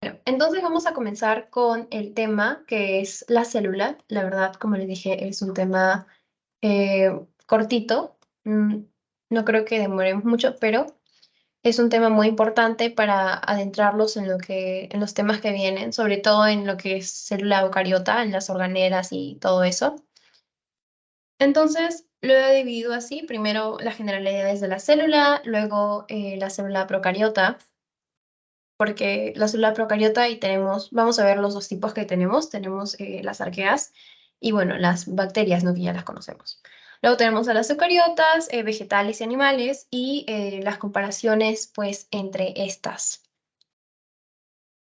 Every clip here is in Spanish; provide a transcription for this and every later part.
Bueno, entonces vamos a comenzar con el tema que es la célula. La verdad, como les dije, es un tema cortito. No creo que demoremos mucho, pero es un tema muy importante para adentrarlos en los temas que vienen, sobre todo en lo que es célula eucariota, en las organelas y todo eso. Entonces, lo he dividido así. Primero las generalidades de la célula, luego la célula procariota, porque la célula procariota y vamos a ver los dos tipos que tenemos las arqueas y bueno, las bacterias, ¿no? Que ya las conocemos. Luego tenemos a las eucariotas, vegetales y animales y las comparaciones pues entre estas.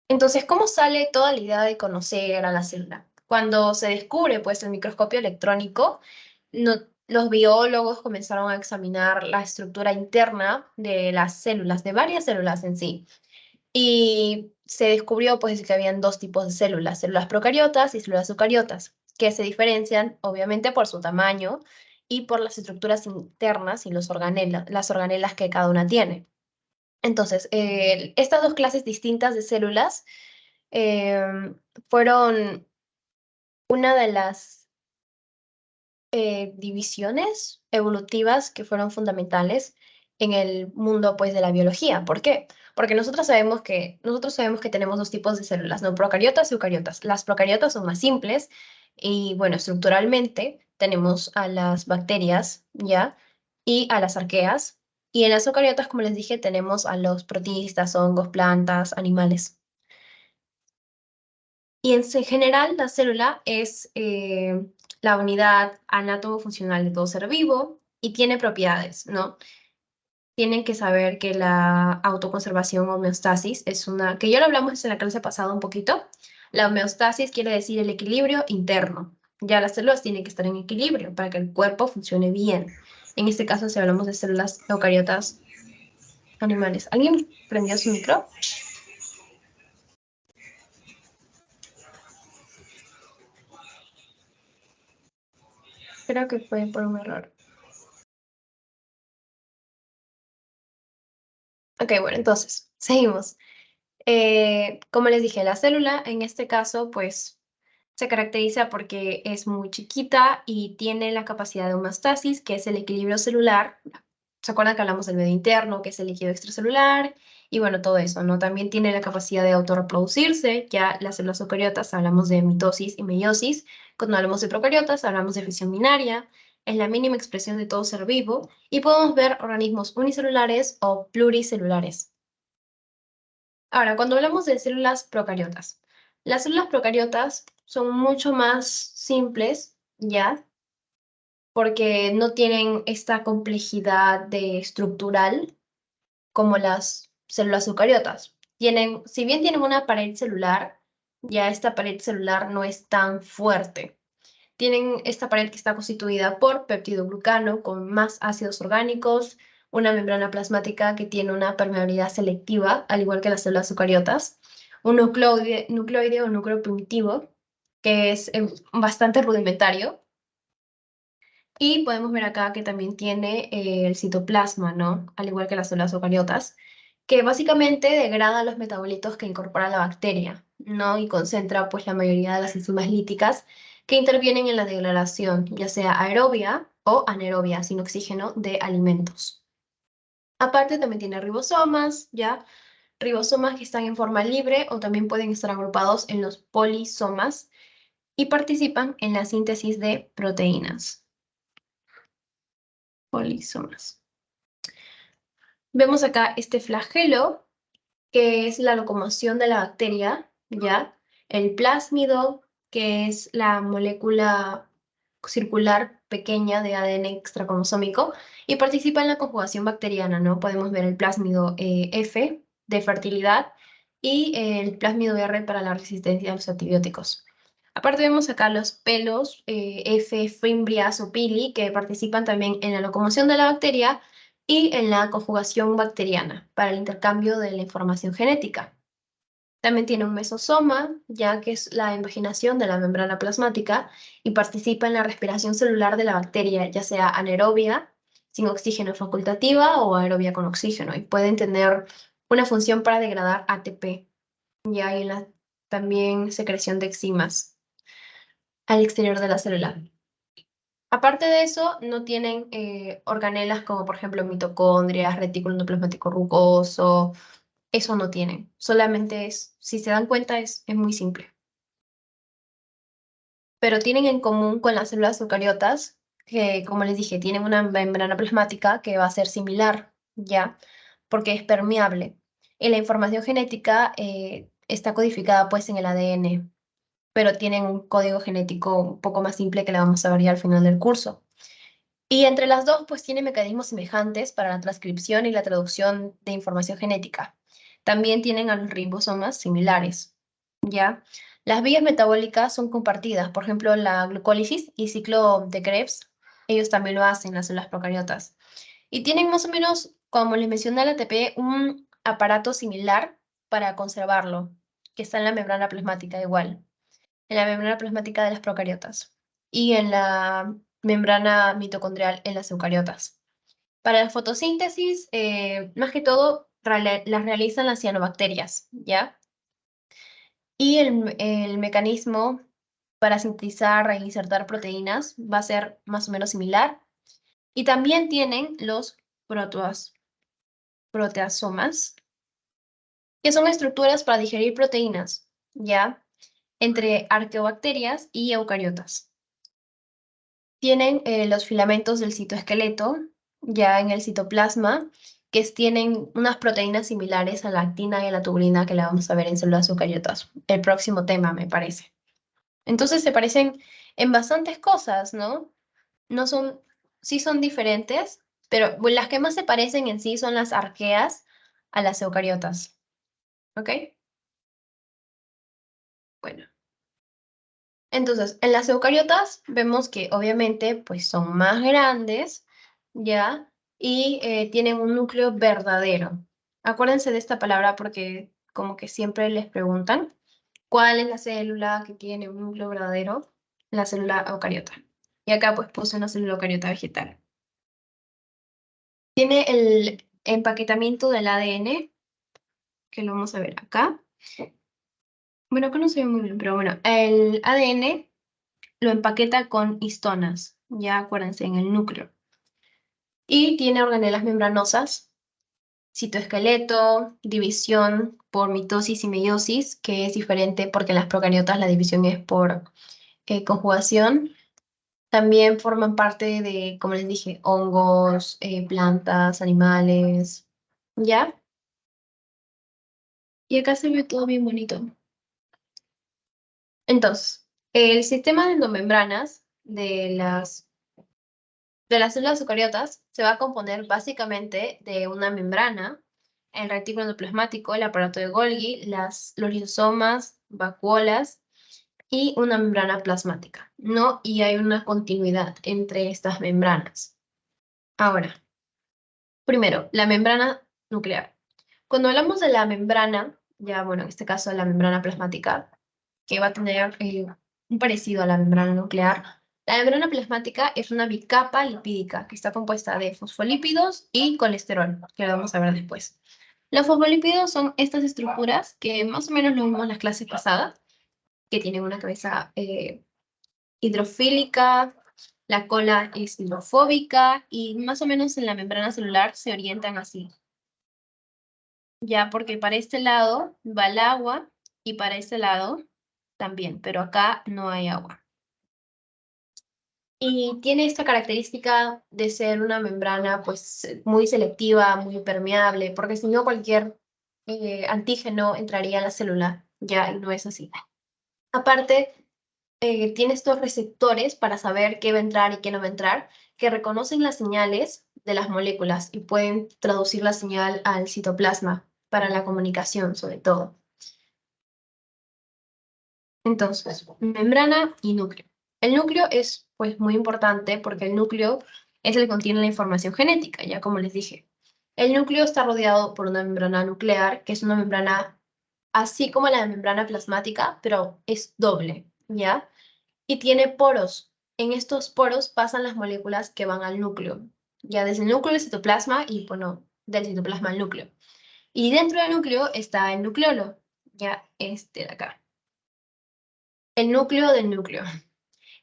Entonces, ¿cómo sale toda la idea de conocer a la célula? Cuando se descubre pues el microscopio electrónico, no- los biólogos comenzaron a examinar la estructura interna de las células, de varias células en sí. Y se descubrió pues que habían dos tipos de células procariotas y células eucariotas, que se diferencian obviamente por su tamaño y por las estructuras internas y las organelas que cada una tiene. Entonces, estas dos clases distintas de células fueron una de las divisiones evolutivas que fueron fundamentales en el mundo pues de la biología. ¿Por qué? Porque nosotros sabemos que tenemos dos tipos de células, ¿no? Procariotas y eucariotas. Las procariotas son más simples y bueno, estructuralmente tenemos a las bacterias, ¿ya? Y a las arqueas. Y en las eucariotas, como les dije, tenemos a los protistas, hongos, plantas, animales. Y en general, la célula es la unidad anátomo-funcional de todo ser vivo y tiene propiedades, ¿no? Tienen que saber que la autoconservación o homeostasis es una, que ya lo hablamos en la clase pasada un poquito. La homeostasis quiere decir el equilibrio interno. Ya las células tienen que estar en equilibrio para que el cuerpo funcione bien. En este caso, si hablamos de células eucariotas animales. ¿Alguien prendió su micro? Creo que fue por un error. Ok, bueno, entonces, seguimos. Como les dije, la célula en este caso, pues, se caracteriza porque es muy chiquita y tiene la capacidad de homeostasis, que es el equilibrio celular. ¿Se acuerdan que hablamos del medio interno, que es el líquido extracelular? Y bueno, todo eso, ¿no? También tiene la capacidad de autorreproducirse. Ya las células eucariotas hablamos de mitosis y meiosis. Cuando hablamos de procariotas hablamos de fisión binaria. Es la mínima expresión de todo ser vivo y podemos ver organismos unicelulares o pluricelulares. Ahora, cuando hablamos de células procariotas, las células procariotas son mucho más simples, ¿ya? Porque no tienen esta complejidad de estructural como las células eucariotas. Si bien tienen una pared celular, ya esta pared celular no es tan fuerte. Tienen esta pared que está constituida por peptidoglucano con más ácidos orgánicos, una membrana plasmática que tiene una permeabilidad selectiva, al igual que las células eucariotas, un nucleoide o núcleo primitivo, que es bastante rudimentario, y podemos ver acá que también tiene el citoplasma, ¿no? Al igual que las células eucariotas, que básicamente degrada los metabolitos que incorpora la bacteria, ¿no? Y concentra pues la mayoría de las enzimas líticas que intervienen en la degradación, ya sea aerobia o anaerobia, sin oxígeno, de alimentos. Aparte también tiene ribosomas, ¿ya? Ribosomas que están en forma libre o también pueden estar agrupados en los polisomas y participan en la síntesis de proteínas. Polisomas. Vemos acá este flagelo, que es la locomoción de la bacteria, ¿ya? El plásmido, que es la molécula circular pequeña de ADN extracromosómico, y participa en la conjugación bacteriana, ¿no? Podemos ver el plásmido F de fertilidad y el plásmido R para la resistencia a los antibióticos. Aparte vemos acá los pelos F, fimbrias o pili, que participan también en la locomoción de la bacteria y en la conjugación bacteriana para el intercambio de la información genética. También tiene un mesosoma, ya que es la invaginación de la membrana plasmática y participa en la respiración celular de la bacteria, ya sea anaerobia, sin oxígeno facultativa o aerobia con oxígeno, y pueden tener una función para degradar ATP. y hay también secreción de enzimas al exterior de la célula. Aparte de eso, no tienen organelas como por ejemplo mitocondrias, retículo endoplasmático rugoso, eso no tienen. Solamente es, si se dan cuenta, es muy simple. Pero tienen en común con las células eucariotas, que como les dije, tienen una membrana plasmática que va a ser similar, ¿ya? Porque es permeable. Y la información genética está codificada pues en el ADN, pero tienen un código genético un poco más simple que la vamos a ver ya al final del curso. Y entre las dos, pues tiene mecanismos semejantes para la transcripción y la traducción de información genética. También tienen a los ribosomas similares, ¿ya? Las vías metabólicas son compartidas, por ejemplo, la glucólisis y ciclo de Krebs, ellos también lo hacen, las células procariotas. Y tienen más o menos, como les mencioné el ATP, un aparato similar para conservarlo, que está en la membrana plasmática igual, en la membrana plasmática de las procariotas y en la membrana mitocondrial en las eucariotas. Para la fotosíntesis, más que todo, las realizan las cianobacterias, ¿ya? Y el mecanismo para sintetizar e insertar proteínas va a ser más o menos similar. Y también tienen los proteasomas, que son estructuras para digerir proteínas, ¿ya? Entre arqueobacterias y eucariotas. Tienen los filamentos del citoesqueleto, ya en el citoplasma, que tienen unas proteínas similares a la actina y a la tubulina que la vamos a ver en células eucariotas. El próximo tema, me parece. Entonces se parecen en bastantes cosas, ¿no? No son, sí son diferentes, pero bueno, las que más se parecen en sí son las arqueas a las eucariotas, ¿ok? Bueno. Entonces, en las eucariotas vemos que obviamente pues son más grandes, ¿ya? Y tienen un núcleo verdadero. Acuérdense de esta palabra porque como que siempre les preguntan cuál es la célula que tiene un núcleo verdadero, la célula eucariota. Y acá pues puse una célula eucariota vegetal. Tiene el empaquetamiento del ADN, que lo vamos a ver acá. Bueno, acá no se ve muy bien, pero bueno, el ADN lo empaqueta con histonas, ya acuérdense, en el núcleo. Y tiene organelas membranosas, citoesqueleto, división por mitosis y meiosis, que es diferente porque en las procariotas la división es por conjugación. También forman parte de, como les dije, hongos, plantas, animales, ¿ya? Y acá se ve todo bien bonito. Entonces, el sistema de endomembranas de las células eucariotas se va a componer básicamente de una membrana, el retículo endoplasmático, el aparato de Golgi, los lisosomas, vacuolas y una membrana plasmática, ¿no? Y hay una continuidad entre estas membranas. Ahora, primero, la membrana nuclear. Cuando hablamos de la membrana, ya bueno, en este caso la membrana plasmática, que va a tener un parecido a la membrana nuclear. La membrana plasmática es una bicapa lipídica que está compuesta de fosfolípidos y colesterol, que lo vamos a ver después. Los fosfolípidos son estas estructuras que más o menos lo vimos en las clases pasadas, que tienen una cabeza hidrofílica, la cola es hidrofóbica y más o menos en la membrana celular se orientan así. Ya, porque para este lado va el agua y para este lado también, pero acá no hay agua. Y tiene esta característica de ser una membrana pues muy selectiva, muy permeable, porque si no cualquier antígeno entraría a la célula, ya, y no es así. Aparte, tiene estos receptores para saber qué va a entrar y qué no va a entrar, que reconocen las señales de las moléculas y pueden traducir la señal al citoplasma para la comunicación, sobre todo. Entonces, membrana y núcleo. El núcleo es pues muy importante porque el núcleo es el que contiene la información genética, ya como les dije. El núcleo está rodeado por una membrana nuclear, que es una membrana así como la membrana plasmática, pero es doble, ¿ya? Y tiene poros. En estos poros pasan las moléculas que van al núcleo, ya desde el núcleo al citoplasma y, bueno, del citoplasma al núcleo. Y dentro del núcleo está el nucleolo, ya este de acá. El núcleo del núcleo.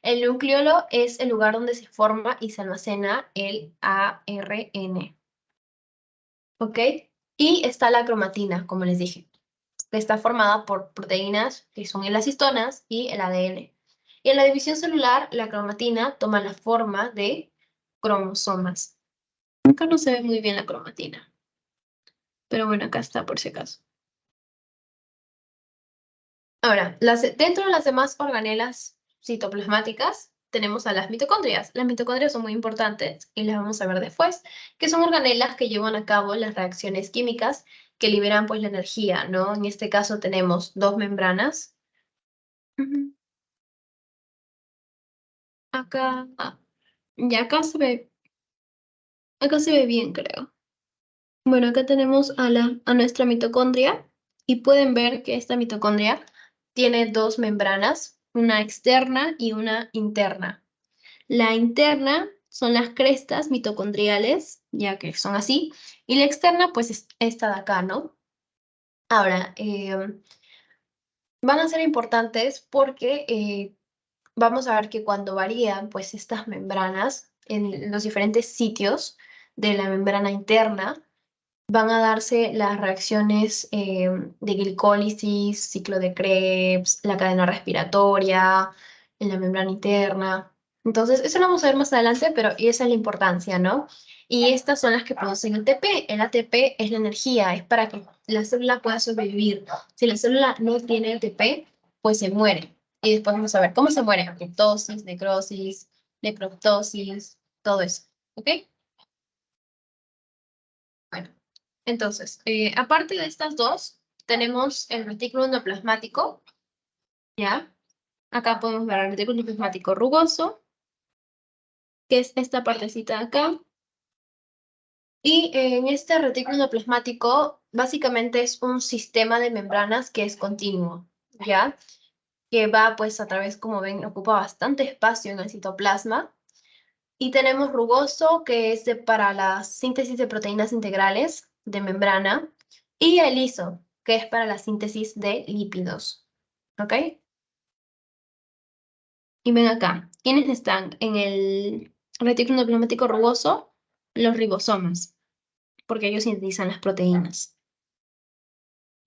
El nucleolo es el lugar donde se forma y se almacena el ARN, ¿ok? Y está la cromatina, como les dije, que está formada por proteínas que son las histonas y el ADN. Y en la división celular, la cromatina toma la forma de cromosomas. Acá no se ve muy bien la cromatina, pero bueno, acá está por si acaso. Ahora, dentro de las demás organelas citoplasmáticas tenemos a las mitocondrias. Las mitocondrias son muy importantes y las vamos a ver después, que son organelas que llevan a cabo las reacciones químicas que liberan pues la energía, ¿no? En este caso tenemos dos membranas. Ujú. Acá, y acá se ve bien, creo. Bueno, acá tenemos a nuestra mitocondria y pueden ver que esta mitocondria tiene dos membranas, una externa y una interna. La interna son las crestas mitocondriales, ya que son así, y la externa pues es esta de acá, ¿no? Ahora, van a ser importantes porque vamos a ver que cuando varían pues estas membranas en los diferentes sitios de la membrana interna, van a darse las reacciones de glicólisis, ciclo de Krebs, la cadena respiratoria, en la membrana interna. Entonces, eso lo vamos a ver más adelante, pero esa es la importancia, ¿no? Y estas son las que producen ATP. El ATP es la energía, es para que la célula pueda sobrevivir. Si la célula no tiene ATP, pues se muere. Y después vamos a ver cómo se muere. Apoptosis, necrosis, necroptosis, todo eso. ¿Ok? Bueno, entonces, aparte de estas dos, tenemos el retículo endoplasmático, ¿ya? Acá podemos ver el retículo endoplasmático rugoso, que es esta partecita de acá. Y en este retículo endoplasmático, básicamente es un sistema de membranas que es continuo, ¿ya? Que va, pues, a través, como ven, ocupa bastante espacio en el citoplasma. Y tenemos rugoso, que es para la síntesis de proteínas integrales de membrana, y el liso, que es para la síntesis de lípidos. ¿Ok? Y ven acá, ¿quiénes están en el retículo endoplasmático rugoso? Los ribosomas, porque ellos sintetizan las proteínas.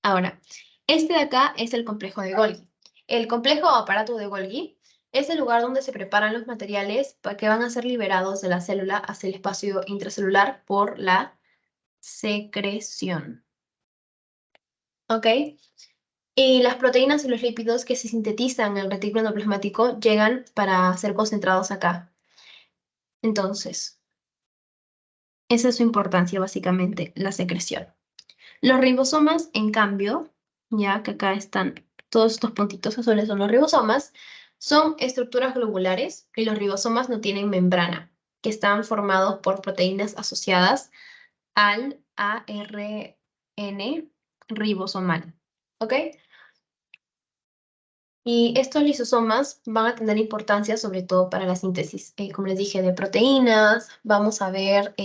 Ahora, este de acá es el complejo de Golgi. El complejo o aparato de Golgi es el lugar donde se preparan los materiales que van a ser liberados de la célula hacia el espacio intracelular por la secreción. ¿Ok? Y las proteínas y los lípidos que se sintetizan en el retículo endoplasmático llegan para ser concentrados acá. Entonces, esa es su importancia básicamente, la secreción. Los ribosomas, en cambio, ya que acá están todos estos puntitos azules son los ribosomas, son estructuras globulares y los ribosomas no tienen membrana, que están formados por proteínas asociadas al ARN ribosomal. ¿Ok? Y estos lisosomas van a tener importancia sobre todo para la síntesis, como les dije, de proteínas. Vamos a ver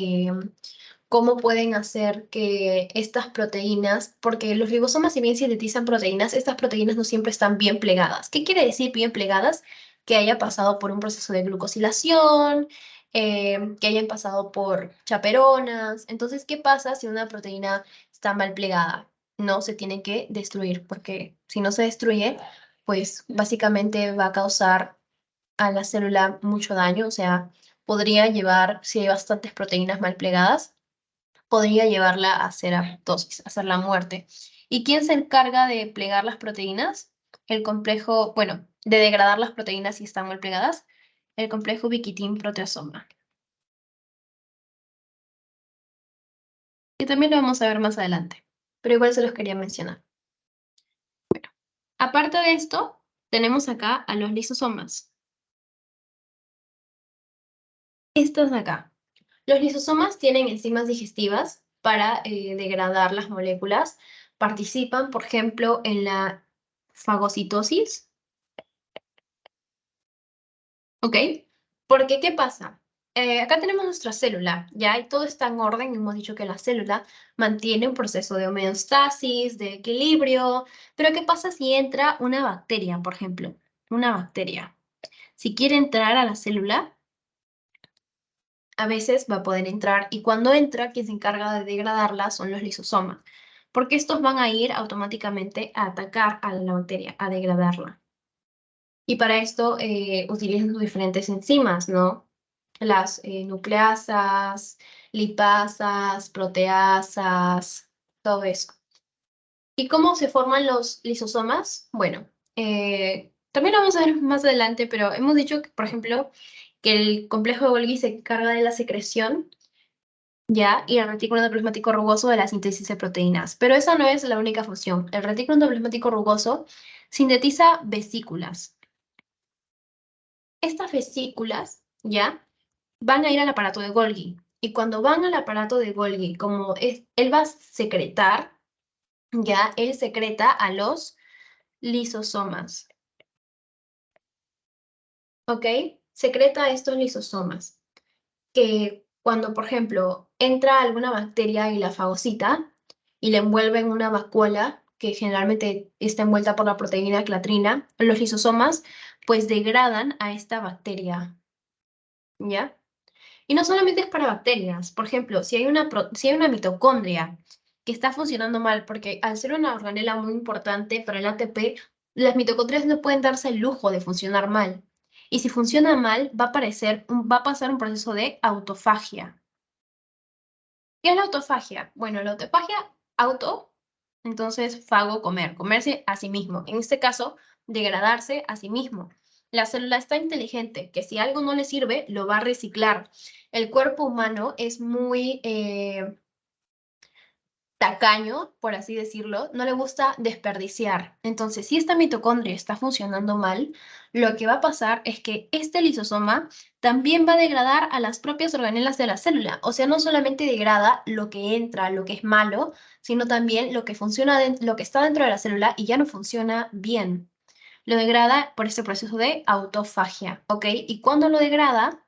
cómo pueden hacer que estas proteínas, porque los ribosomas si bien sintetizan proteínas, estas proteínas no siempre están bien plegadas. ¿Qué quiere decir bien plegadas? Que haya pasado por un proceso de glucosilación, que hayan pasado por chaperonas. Entonces, ¿qué pasa si una proteína está mal plegada? No se tiene que destruir, porque si no se destruye, pues básicamente va a causar a la célula mucho daño, o sea, podría llevar, si hay bastantes proteínas mal plegadas, podría llevarla a hacer apoptosis, a hacer la muerte. ¿Y quién se encarga de plegar las proteínas? El complejo, bueno, de degradar las proteínas si están mal plegadas, el complejo biquitín proteasoma. Y también lo vamos a ver más adelante, pero igual se los quería mencionar. Aparte de esto, tenemos acá a los lisosomas. Estos de acá. Los lisosomas tienen enzimas digestivas para degradar las moléculas. Participan, por ejemplo, en la fagocitosis. ¿Ok? Porque, ¿qué pasa? acá tenemos nuestra célula, ¿ya? Y todo está en orden. Hemos dicho que la célula mantiene un proceso de homeostasis, de equilibrio. Pero ¿qué pasa si entra una bacteria, por ejemplo? Una bacteria. Si quiere entrar a la célula, a veces va a poder entrar. Y cuando entra, quien se encarga de degradarla son los lisosomas. Porque estos van a ir automáticamente a atacar a la bacteria, a degradarla. Y para esto utilizan diferentes enzimas, ¿no? Las nucleasas, lipasas, proteasas, todo eso. ¿Y cómo se forman los lisosomas? Bueno, también lo vamos a ver más adelante, pero hemos dicho, que, por ejemplo, que el complejo de Golgi se encarga de la secreción, ¿ya? Y el retículo endoplasmático rugoso de la síntesis de proteínas. Pero esa no es la única función. El retículo endoplasmático rugoso sintetiza vesículas. Estas vesículas, ¿ya? Van a ir al aparato de Golgi. Y cuando van al aparato de Golgi, como él va a secretar, ya, él secreta a los lisosomas, ¿ok? Secreta a estos lisosomas, que cuando, por ejemplo, entra alguna bacteria y la fagocita y la envuelve en una vacuola, que generalmente está envuelta por la proteína clatrina, los lisosomas pues degradan a esta bacteria, ¿ya? Y no solamente es para bacterias. Por ejemplo, si hay una mitocondria que está funcionando mal, porque al ser una organela muy importante para el ATP, las mitocondrias no pueden darse el lujo de funcionar mal. Y si funciona mal, va a pasar un proceso de autofagia. ¿Qué es la autofagia? Bueno, la autofagia, auto, entonces fago, comer, comerse a sí mismo. En este caso, degradarse a sí mismo. La célula está inteligente, que si algo no le sirve, lo va a reciclar. El cuerpo humano es muy tacaño, por así decirlo, no le gusta desperdiciar. Entonces, si esta mitocondria está funcionando mal, lo que va a pasar es que este lisosoma también va a degradar a las propias organelas de la célula. O sea, no solamente degrada lo que entra, lo que es malo, sino también lo que funciona, lo que está dentro de la célula y ya no funciona bien. Lo degrada por este proceso de autofagia, ¿ok? Y cuando lo degrada,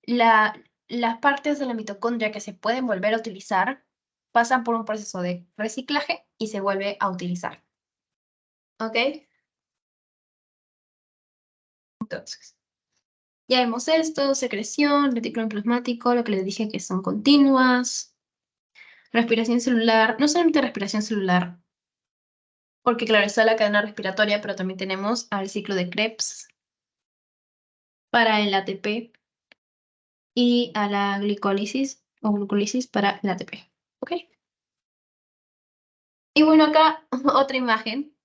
las partes de la mitocondria que se pueden volver a utilizar pasan por un proceso de reciclaje y se vuelve a utilizar. ¿Ok? Entonces, ya vemos esto, secreción, retículo plasmático, lo que les dije que son continuas, respiración celular, no solamente respiración celular, porque claro, está la cadena respiratoria, pero también tenemos al ciclo de Krebs para el ATP y a la glicólisis o glucólisis para el ATP. ¿Ok? Y bueno, acá otra imagen.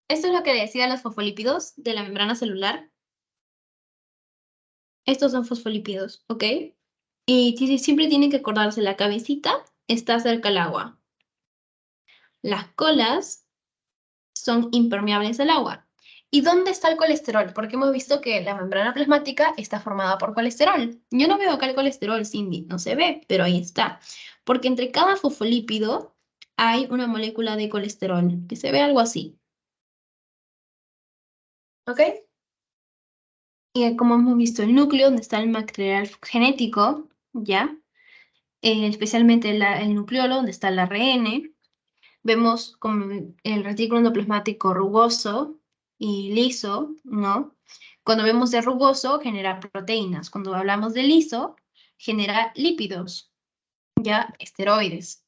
Esto es lo que decían los fosfolípidos de la membrana celular. Estos son fosfolípidos, ¿ok? Y siempre tienen que acordarse, la cabecita está cerca al agua. Las colas son impermeables al agua. ¿Y dónde está el colesterol? Porque hemos visto que la membrana plasmática está formada por colesterol. Yo no veo acá el colesterol, Cindy, no se ve, pero ahí está. Porque entre cada fosfolípido hay una molécula de colesterol, que se ve algo así. ¿Ok? Y como hemos visto el núcleo, donde está el material genético, ¿ya? Especialmente el nucleolo, donde está el ARN. Vemos como el retículo endoplasmático rugoso y liso, ¿no? Cuando vemos de rugoso, genera proteínas. Cuando hablamos de liso, genera lípidos, ¿ya? Esteroides.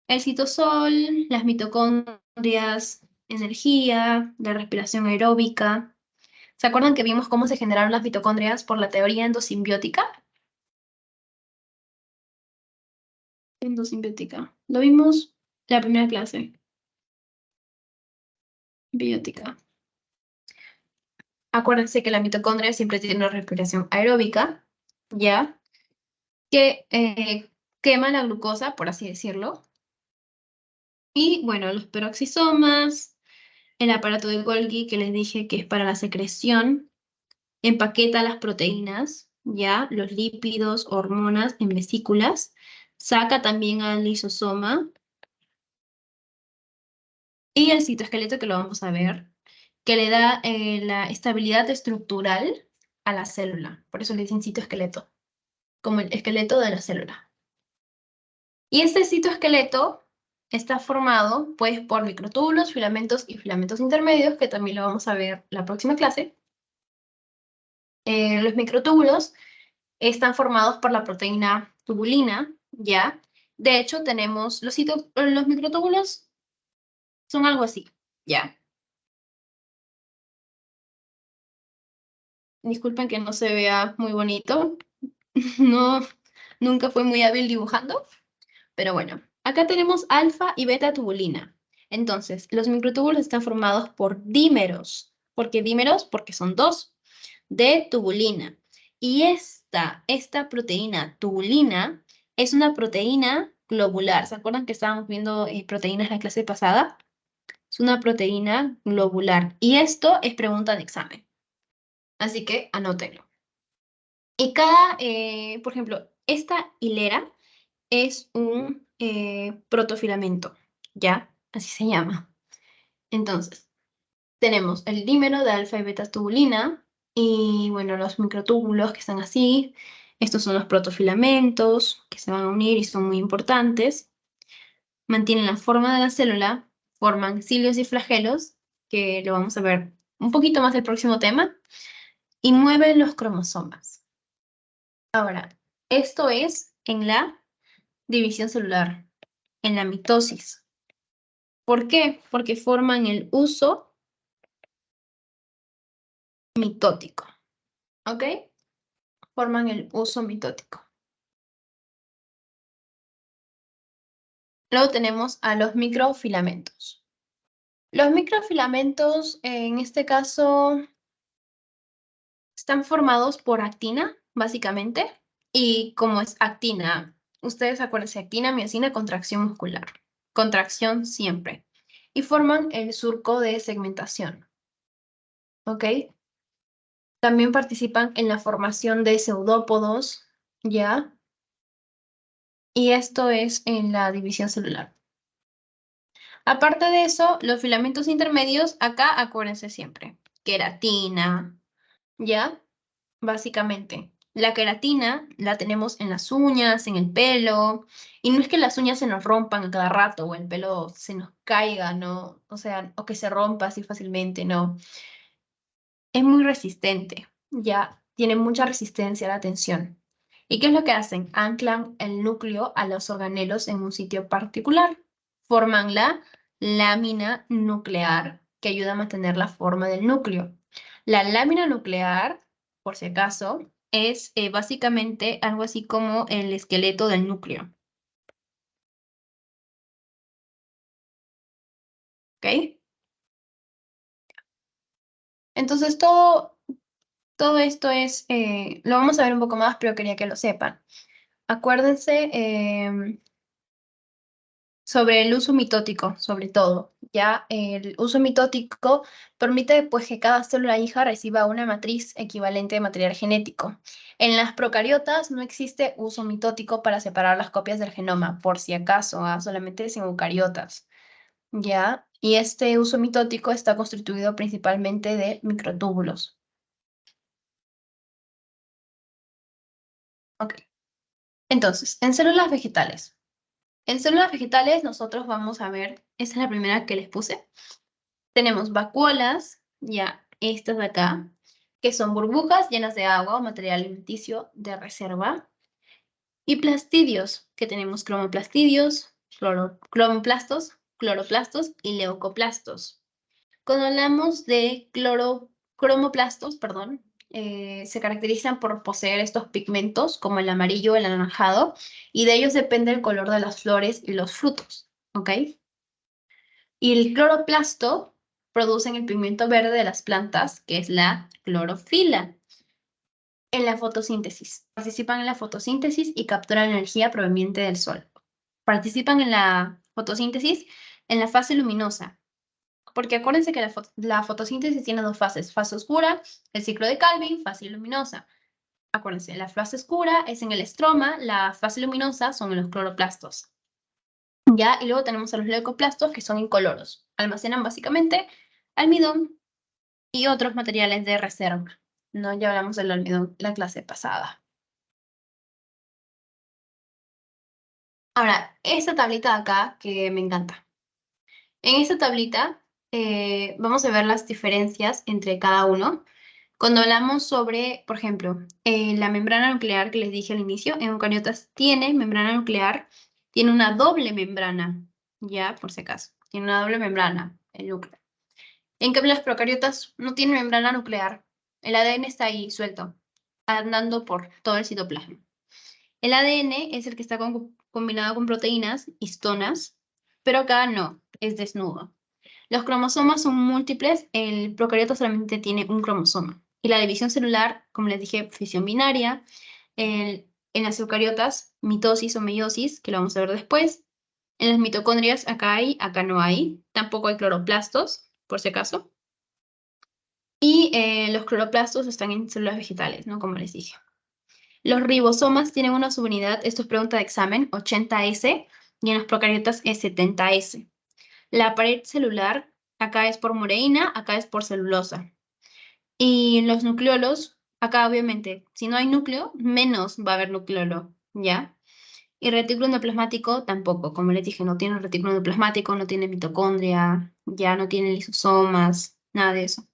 El citosol, las mitocondrias, energía, la respiración aeróbica. ¿Se acuerdan que vimos cómo se generaron las mitocondrias por la teoría endosimbiótica? Endosimbiótica. Lo vimos en la primera clase. Biótica. Acuérdense que la mitocondria siempre tiene una respiración aeróbica, ¿ya? Que quema la glucosa, por así decirlo. Y bueno, los peroxisomas, el aparato de Golgi que les dije que es para la secreción, empaqueta las proteínas, ¿ya? Los lípidos, hormonas en vesículas, saca también al lisosoma y el citoesqueleto que lo vamos a ver, que le da la estabilidad estructural, a la célula. Por eso le dicen citoesqueleto, como el esqueleto de la célula. Y este citoesqueleto está formado pues por microtúbulos, filamentos y filamentos intermedios, que también lo vamos a ver la próxima clase. Los microtúbulos están formados por la proteína tubulina, ¿ya? De hecho, tenemos los microtúbulos son algo así, ¿ya? Disculpen que no se vea muy bonito. No, nunca fui muy hábil dibujando, pero bueno. Acá tenemos alfa y beta tubulina. Entonces, los microtúbulos están formados por dímeros. ¿Por qué dímeros? Porque son dos, de tubulina. Y esta proteína tubulina es una proteína globular. ¿Se acuerdan que estábamos viendo proteínas en la clase pasada? Es una proteína globular. Y esto es pregunta de examen. Así que anótenlo. Y por ejemplo, esta hilera es un protofilamento, ¿ya? Así se llama. Entonces, tenemos el dímero de alfa y beta tubulina y, bueno, los microtúbulos que están así. Estos son los protofilamentos que se van a unir y son muy importantes. Mantienen la forma de la célula, forman cilios y flagelos, que lo vamos a ver un poquito más del próximo tema, y mueven los cromosomas. Ahora, esto es en la división celular, en la mitosis. ¿Por qué? Porque forman el uso mitótico, ¿ok? Forman el uso mitótico. Luego tenemos a los microfilamentos. Los microfilamentos, en este caso, están formados por actina, básicamente. Y como es actina, ustedes acuérdense, actina, miosina, contracción muscular. Contracción siempre. Y forman el surco de segmentación. ¿Ok? También participan en la formación de pseudópodos, ¿ya? Y esto es en la división celular. Aparte de eso, los filamentos intermedios, acá acuérdense siempre, queratina, ¿ya? Básicamente. La queratina la tenemos en las uñas, en el pelo, y no es que las uñas se nos rompan a cada rato o el pelo se nos caiga, ¿no? O sea, o que se rompa así fácilmente, no. Es muy resistente, ya tiene mucha resistencia a la tensión. ¿Y qué es lo que hacen? Anclan el núcleo a los organelos en un sitio particular. Forman la lámina nuclear, que ayuda a mantener la forma del núcleo. La lámina nuclear, por si acaso, es básicamente algo así como el esqueleto del núcleo. ¿Ok? Entonces todo esto lo vamos a ver un poco más, pero quería que lo sepan. Acuérdense sobre el uso mitótico, sobre todo. Ya el uso mitótico permite pues, que cada célula hija reciba una matriz equivalente de material genético. En las procariotas no existe uso mitótico para separar las copias del genoma, por si acaso, solamente es en eucariotas. ¿Ya? Y este uso mitótico está constituido principalmente de microtúbulos. Ok. Entonces, en células vegetales. En células vegetales nosotros vamos a ver, esta es la primera que les puse. Tenemos vacuolas, ya estas de acá, que son burbujas llenas de agua o material alimenticio de reserva. Y plastidios, que tenemos cromoplastidios, cloroplastos y leucoplastos. Cuando hablamos de cromoplastos, perdón, se caracterizan por poseer estos pigmentos como el amarillo o el anaranjado, y de ellos depende el color de las flores y los frutos, ¿ok? Y el cloroplasto producen el pigmento verde de las plantas, que es la clorofila. En la fotosíntesis. Participan en la fotosíntesis y capturan energía proveniente del sol. Participan en la fotosíntesis en la fase luminosa, porque acuérdense que la fotosíntesis tiene dos fases, fase oscura, el ciclo de Calvin, fase luminosa. Acuérdense, la fase oscura es en el estroma, la fase luminosa son en los cloroplastos. ¿Ya? Y luego tenemos a los leucoplastos, que son incoloros. Almacenan básicamente almidón y otros materiales de reserva. ¿no? Ya hablamos del almidón la clase pasada. Ahora, esta tablita de acá que me encanta. En esta tablita vamos a ver las diferencias entre cada uno. Cuando hablamos sobre, por ejemplo, la membrana nuclear que les dije al inicio, en eucariotas tiene membrana nuclear, tiene una doble membrana, ya, por si acaso, tiene una doble membrana, el núcleo. En cambio, las procariotas no tienen membrana nuclear. El ADN está ahí suelto, andando por todo el citoplasma. El ADN es el que está combinado con proteínas, histonas, pero acá no, es desnudo. Los cromosomas son múltiples, el procariota solamente tiene un cromosoma. Y la división celular, como les dije, fisión binaria. En las eucariotas, mitosis o meiosis, que lo vamos a ver después. En las mitocondrias, acá hay, acá no hay. Tampoco hay cloroplastos, por si acaso. Y los cloroplastos están en células vegetales, ¿no? Como les dije. Los ribosomas tienen una subunidad, esto es pregunta de examen, 80S, y en los procariotas es 70S. La pared celular, acá es por mureína, acá es por celulosa. Y los nucleolos, acá obviamente, si no hay núcleo, menos va a haber nucleolo, ¿ya? Y retículo endoplasmático tampoco, como les dije, no tiene retículo endoplasmático, no tiene mitocondria, ya no tiene lisosomas, nada de eso.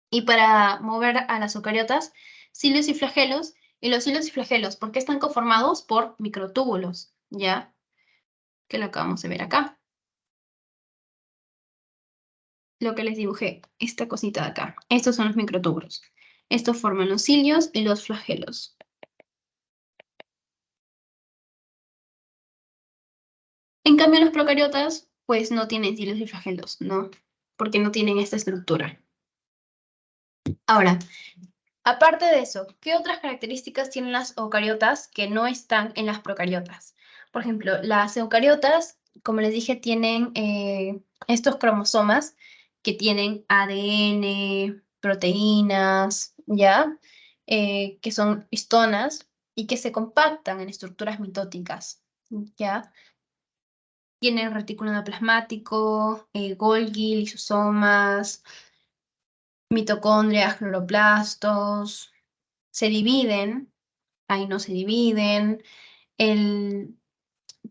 Y para mover a las eucariotas, cilios y flagelos. Y los cilios y flagelos, ¿por qué están conformados por microtúbulos? ¿Ya? Que lo acabamos de ver acá. Lo que les dibujé, esta cosita de acá. Estos son los microtúbulos. Estos forman los cilios y los flagelos. En cambio, los procariotas, pues no tienen cilios y flagelos, ¿no? Porque no tienen esta estructura. Ahora, aparte de eso, ¿qué otras características tienen las eucariotas que no están en las procariotas? Por ejemplo, las eucariotas, como les dije, tienen estos cromosomas que tienen ADN, proteínas, ¿ya? Que son histonas y que se compactan en estructuras mitóticas, ¿ya? Tienen retículo endoplasmático, Golgi, lisosomas, mitocondrias, cloroplastos, se dividen, ahí no se dividen, el,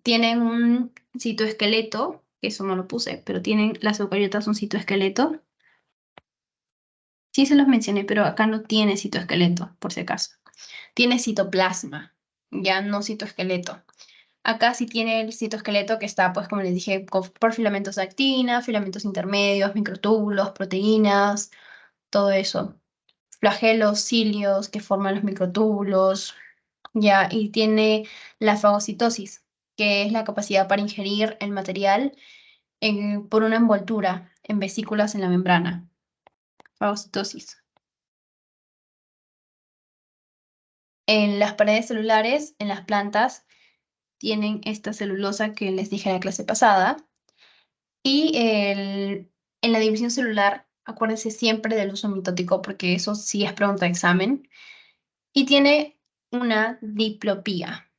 tienen un citoesqueleto, que eso no lo puse, pero tienen las eucariotas un citoesqueleto. Sí se los mencioné, pero acá no tiene citoesqueleto, por si acaso. Tiene citoplasma, ya no citoesqueleto. Acá sí tiene el citoesqueleto que está, pues como les dije, por filamentos de actina, filamentos intermedios, microtúbulos, proteínas, todo eso. Flagelos, cilios que forman los microtúbulos, ya, y tiene la fagocitosis, que es la capacidad para ingerir el material por una envoltura en vesículas en la membrana. Fagocitosis. En las paredes celulares, en las plantas, tienen esta celulosa que les dije en la clase pasada. Y en la división celular, acuérdense siempre del uso mitótico, porque eso sí es pregunta de examen. Y tiene una diplopía,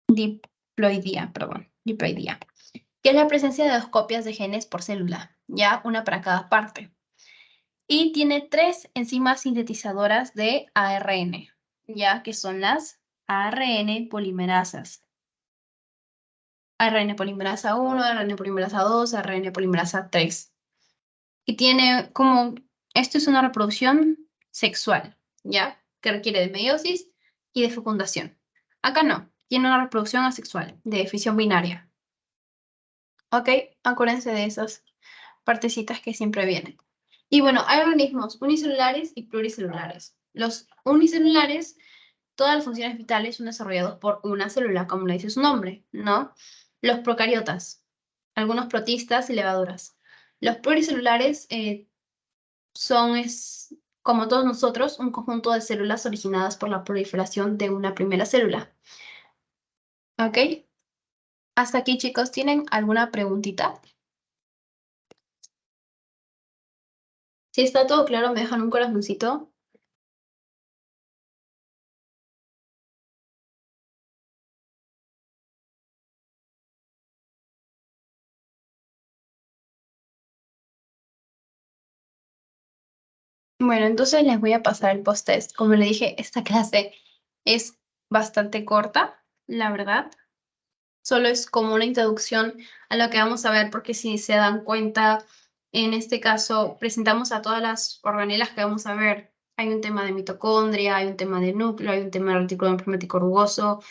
diploidía, perdón, diploidía, que es la presencia de 2 copias de genes por célula, ya una para cada parte. Y tiene 3 enzimas sintetizadoras de ARN, ya que son las ARN polimerasas. ARN polimerasa 1, ARN polimerasa 2, ARN polimerasa 3. Y tiene como, esto es una reproducción sexual, ¿ya? Que requiere de meiosis y de fecundación. Acá no, tiene una reproducción asexual, de fisión binaria. ¿Ok? Acuérdense de esas partecitas que siempre vienen. Y bueno, hay organismos unicelulares y pluricelulares. Los unicelulares, todas las funciones vitales son desarrolladas por una célula, como le dice su nombre, ¿no? Los procariotas, algunos protistas y levaduras. Los pluricelulares como todos nosotros, un conjunto de células originadas por la proliferación de una primera célula. ¿Ok? Hasta aquí, chicos, ¿tienen alguna preguntita? Si está todo claro, me dejan un corazoncito. Bueno, entonces les voy a pasar el post-test. Como le dije, esta clase es bastante corta, la verdad. Solo es como una introducción a lo que vamos a ver, porque si se dan cuenta, en este caso presentamos a todas las organelas que vamos a ver. Hay un tema de mitocondria, hay un tema de núcleo, hay un tema del retículo enzimático rugoso,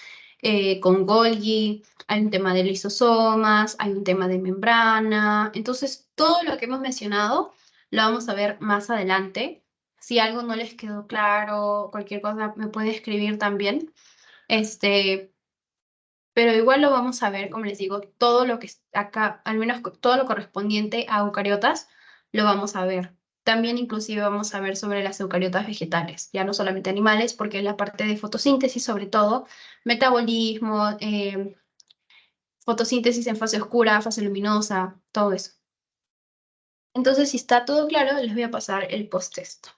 con Golgi, hay un tema de lisosomas, hay un tema de membrana. Entonces, todo lo que hemos mencionado lo vamos a ver más adelante. Si algo no les quedó claro, cualquier cosa me puede escribir también. Este, pero igual lo vamos a ver, como les digo, todo lo que acá, al menos todo lo correspondiente a eucariotas, lo vamos a ver. También inclusive vamos a ver sobre las eucariotas vegetales, ya no solamente animales, porque es la parte de fotosíntesis sobre todo, metabolismo, fotosíntesis en fase oscura, fase luminosa, todo eso. Entonces, si está todo claro, les voy a pasar el post-test.